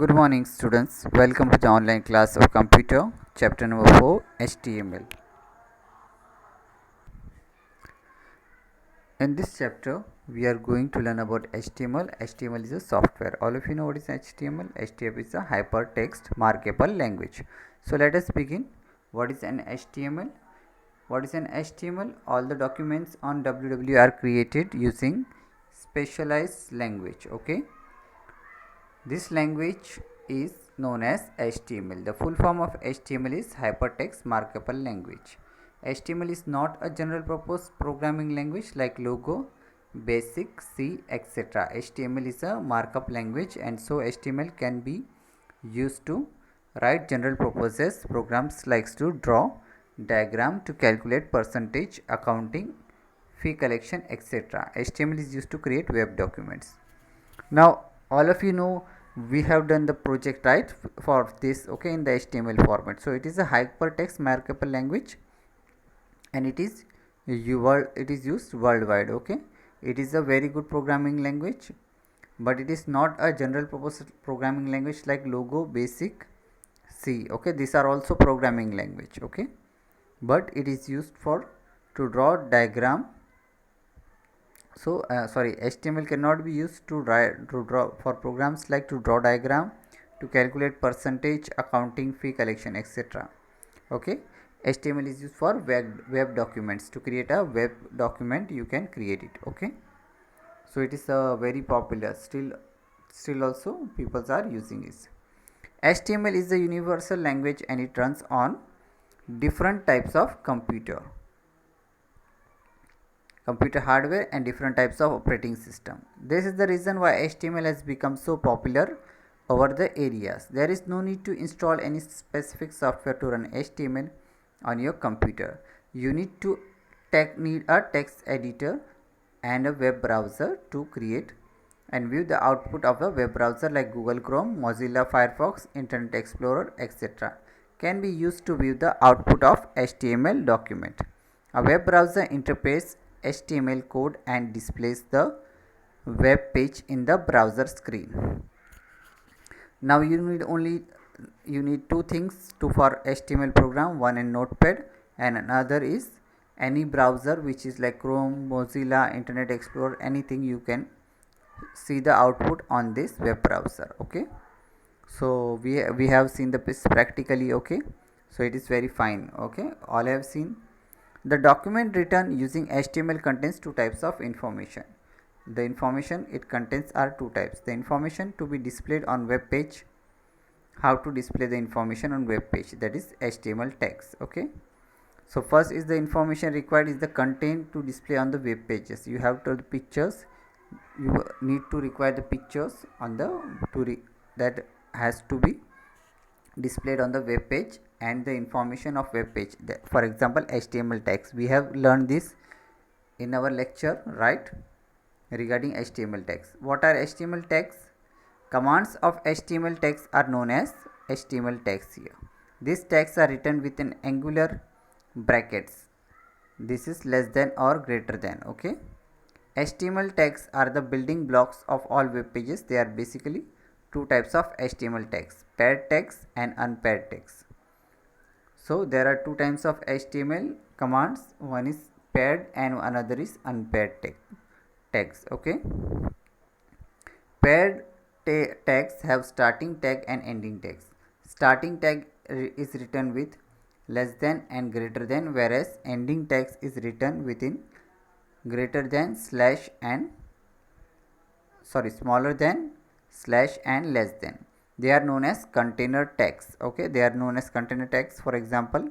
Good morning, students. Welcome to the online class of computer, chapter number 4, HTML. In this chapter, we are going to learn about HTML. HTML is a software. All of you know what is HTML? HTML is a hypertext markable language. So let us begin. What is an HTML? What is an HTML? All the documents on www are created using specialized language. Okay. This language is known as HTML. The full form of HTML is Hypertext Markup Language. HTML is not a general purpose programming language like Logo, Basic, C, etc. HTML is a markup language, and so HTML can be used to write general purposes programs like to draw diagram, to calculate percentage, accounting, fee collection, etc. HTML is used to create web documents. Now all of you know we have done the project, right, for this, okay, in the HTML format. So it is a hypertext markup language, and it is used worldwide. Okay, it is a very good programming language, but it is not a general purpose programming language like Logo, Basic, C. Okay, these are also programming language. Okay, but it is used for to draw diagram. So HTML cannot be used to draw for programs like to draw diagram, to calculate percentage, accounting, fee collection, etc. Okay, HTML is used for web documents. To create a web document, you can create it. Okay, so it is very popular. Still also people are using it. HTML is a universal language, and it runs on different types of computer hardware and different types of operating system. This is the reason why HTML has become so popular over the areas. There is no need to install any specific software to run HTML on your computer. You need a text editor and a web browser to create and view the output of a web browser like Google Chrome, Mozilla Firefox, Internet Explorer, etc. can be used to view the output of HTML document. A web browser interface HTML code and displays the web page in the browser screen. Now you need two things to for HTML program. One in Notepad, and another is any browser which is like Chrome, Mozilla, Internet Explorer, anything. You can see the output on this web browser. Okay, so we have seen the piece practically. Okay, so it is very fine. Okay, all I have seen. The document written using HTML contains two types of information. The information it contains are two types. The information to be displayed on web page. How to display the information on web page, that is HTML text. Okay, so first is the information required is the content to display on the web pages. You have to the pictures. You need to require the pictures on the that has to be displayed on the web page, and the information of web page, for example HTML text. We have learned this in our lecture, right, regarding HTML text. What are HTML text? Commands of HTML text are known as HTML text here. These texts are written within angular brackets. This is less than or greater than. Okay, HTML tags are the building blocks of all web pages. They are basically two types of HTML tags, paired tags and unpaired tags. So there are two types of HTML commands. One is paired and another is unpaired tags. Okay, paired tags have starting tag and ending tags. Starting tag is written with less than and greater than, whereas ending tags is written within greater than slash and smaller than slash and less than. They are known as container tags. Okay, they are known as container tags. For example,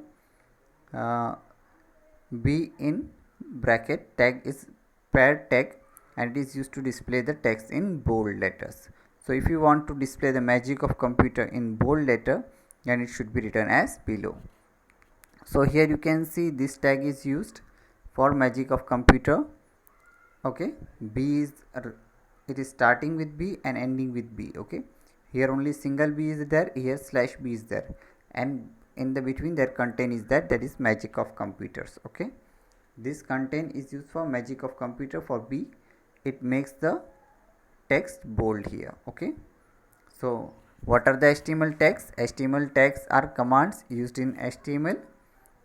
B in bracket tag is paired tag, and it is used to display the text in bold letters. So if you want to display the magic of computer in bold letter, then it should be written as below. So here you can see this tag is used for magic of computer. Okay, B is it is starting with B and ending with B. Okay, here only single B is there, here slash B is there, and in the between their content is that is magic of computers. Okay, this content is used for magic of computer. For B, it makes the text bold here. Okay, so What are the HTML tags? HTML tags are commands used in HTML,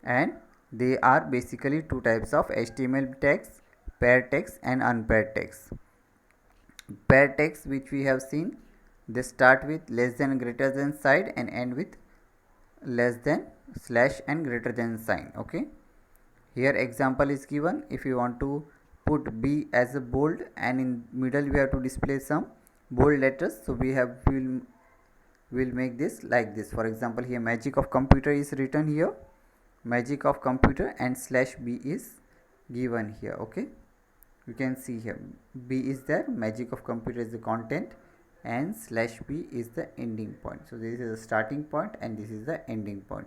and they are basically two types of HTML tags: paired tags and unpaired tags. Paired tags, which we have seen, they start with less than greater than sign and end with less than slash and greater than sign. Okay, here example is given. If you want to put B as a bold and in middle we have to display some bold letters, so will make this like this. For example, here magic of computer is written here, magic of computer, and slash B is given here. Okay, you can see here B is there, magic of computer is the content, and slash B is the ending point. So this is the starting point and this is the ending point.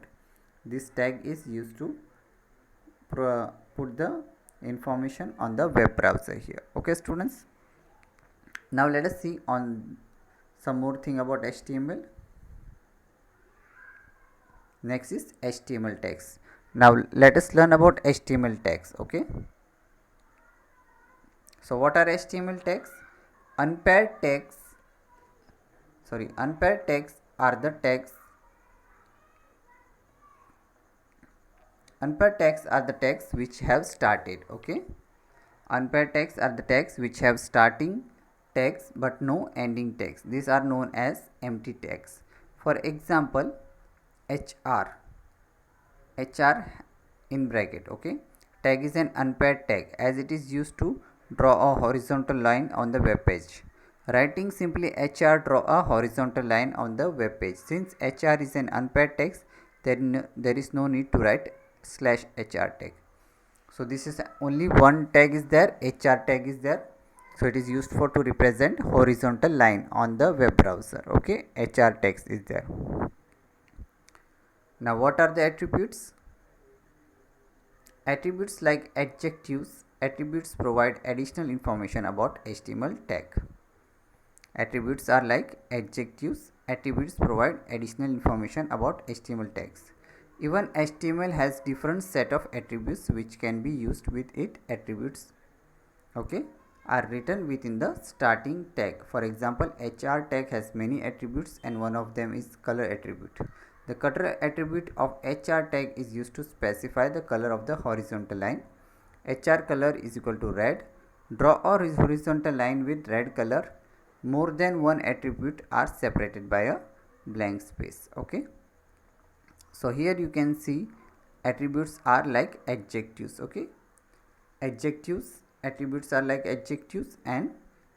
This tag is used to put the information on the web browser here. Okay students, now let us see on some more thing about HTML. Next is HTML tags. Now let us learn about HTML tags. Okay, so what are HTML tags? Unpaired tags unpaired tags are the tags which have started. Okay, unpaired tags are the tags which have starting tags but no ending tags. These are known as empty tags. For example, HR in bracket. Okay, tag is an unpaired tag as it is used to draw a horizontal line on the web page. Writing simply HR, draw a horizontal line on the web page. Since HR is an unpaired text, there is no need to write slash HR tag. So this is only one tag is there, HR tag is there. So it is used for to represent horizontal line on the web browser. Okay, HR text is there. Now what are the attributes? Attributes like adjectives. Attributes provide additional information about HTML tag. Attributes are like adjectives. Attributes provide additional information about HTML tags. Even HTML has different set of attributes which can be used with it. Attributes, okay, are written within the starting tag. For example, HR tag has many attributes and one of them is color attribute. The color attribute of HR tag is used to specify the color of the horizontal line. HR color is equal to red. Draw a horizontal line with red color. More than one attribute are separated by a blank space. Okay, so here you can see attributes are like adjectives. Okay, attributes are like adjectives and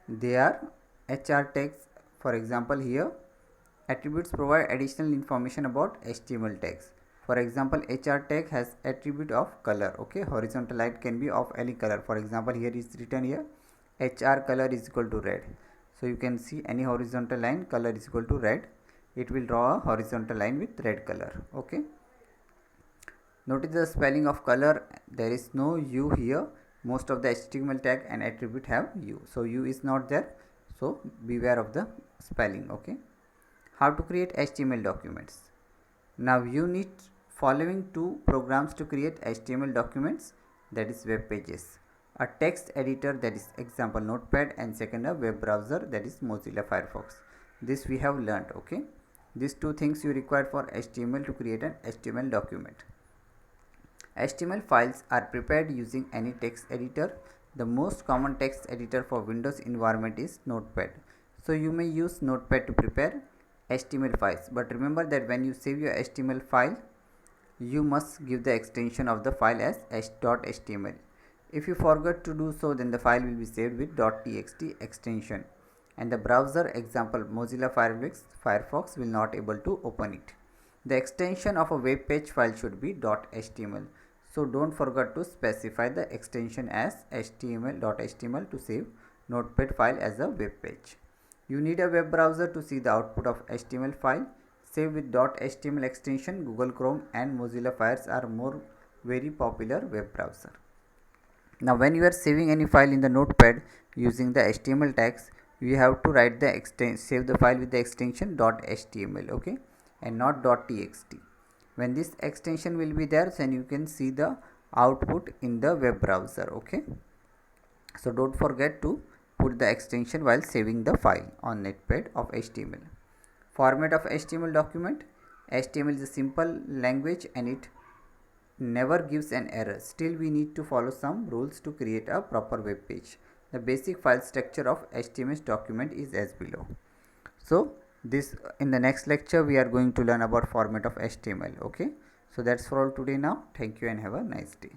they are HR tags. For example, here attributes provide additional information about HTML tags. For example, HR tag has attribute of color. Okay, horizontal line can be of any color. For example, here is written here HR color is equal to red. So you can see any horizontal line color is equal to red. It will draw a horizontal line with red color. Okay, notice the spelling of color. There is no U here. Most of the HTML tag and attribute have U. So U is not there. So beware of the spelling. Okay, how to create HTML documents? Now you need following two programs to create HTML documents, that is web pages. A text editor, that is example Notepad, and second a web browser, that is Mozilla Firefox. This we have learned. Okay, these two things you require for HTML to create an HTML document. HTML files are prepared using any text editor. The most common text editor for Windows environment is Notepad. So you may use Notepad to prepare HTML files, but remember that when you save your HTML file, you must give the extension of the file as h.html. If you forget to do so, then the file will be saved with .txt extension and the browser, example Mozilla Firefox, will not able to open it. The extension of a web page file should be .html. So don't forget to specify the extension as .html to save Notepad file as a web page. You need a web browser to see the output of HTML file. Save with .html extension. Google Chrome and Mozilla Firefox are more very popular web browser. Now when you are saving any file in the Notepad using the HTML tags, you have to write the save the file with the extension .html, okay, and not .txt. When this extension will be there, then you can see the output in the web browser. Okay, so don't forget to put the extension while saving the file on Notepad of HTML. Format of HTML document. HTML is a simple language and it never gives an error. Still, we need to follow some rules to create a proper web page. The basic file structure of HTML document is as below. So this in the next lecture we are going to learn about format of HTML. Okay, so that's for all today now. Thank you and have a nice day.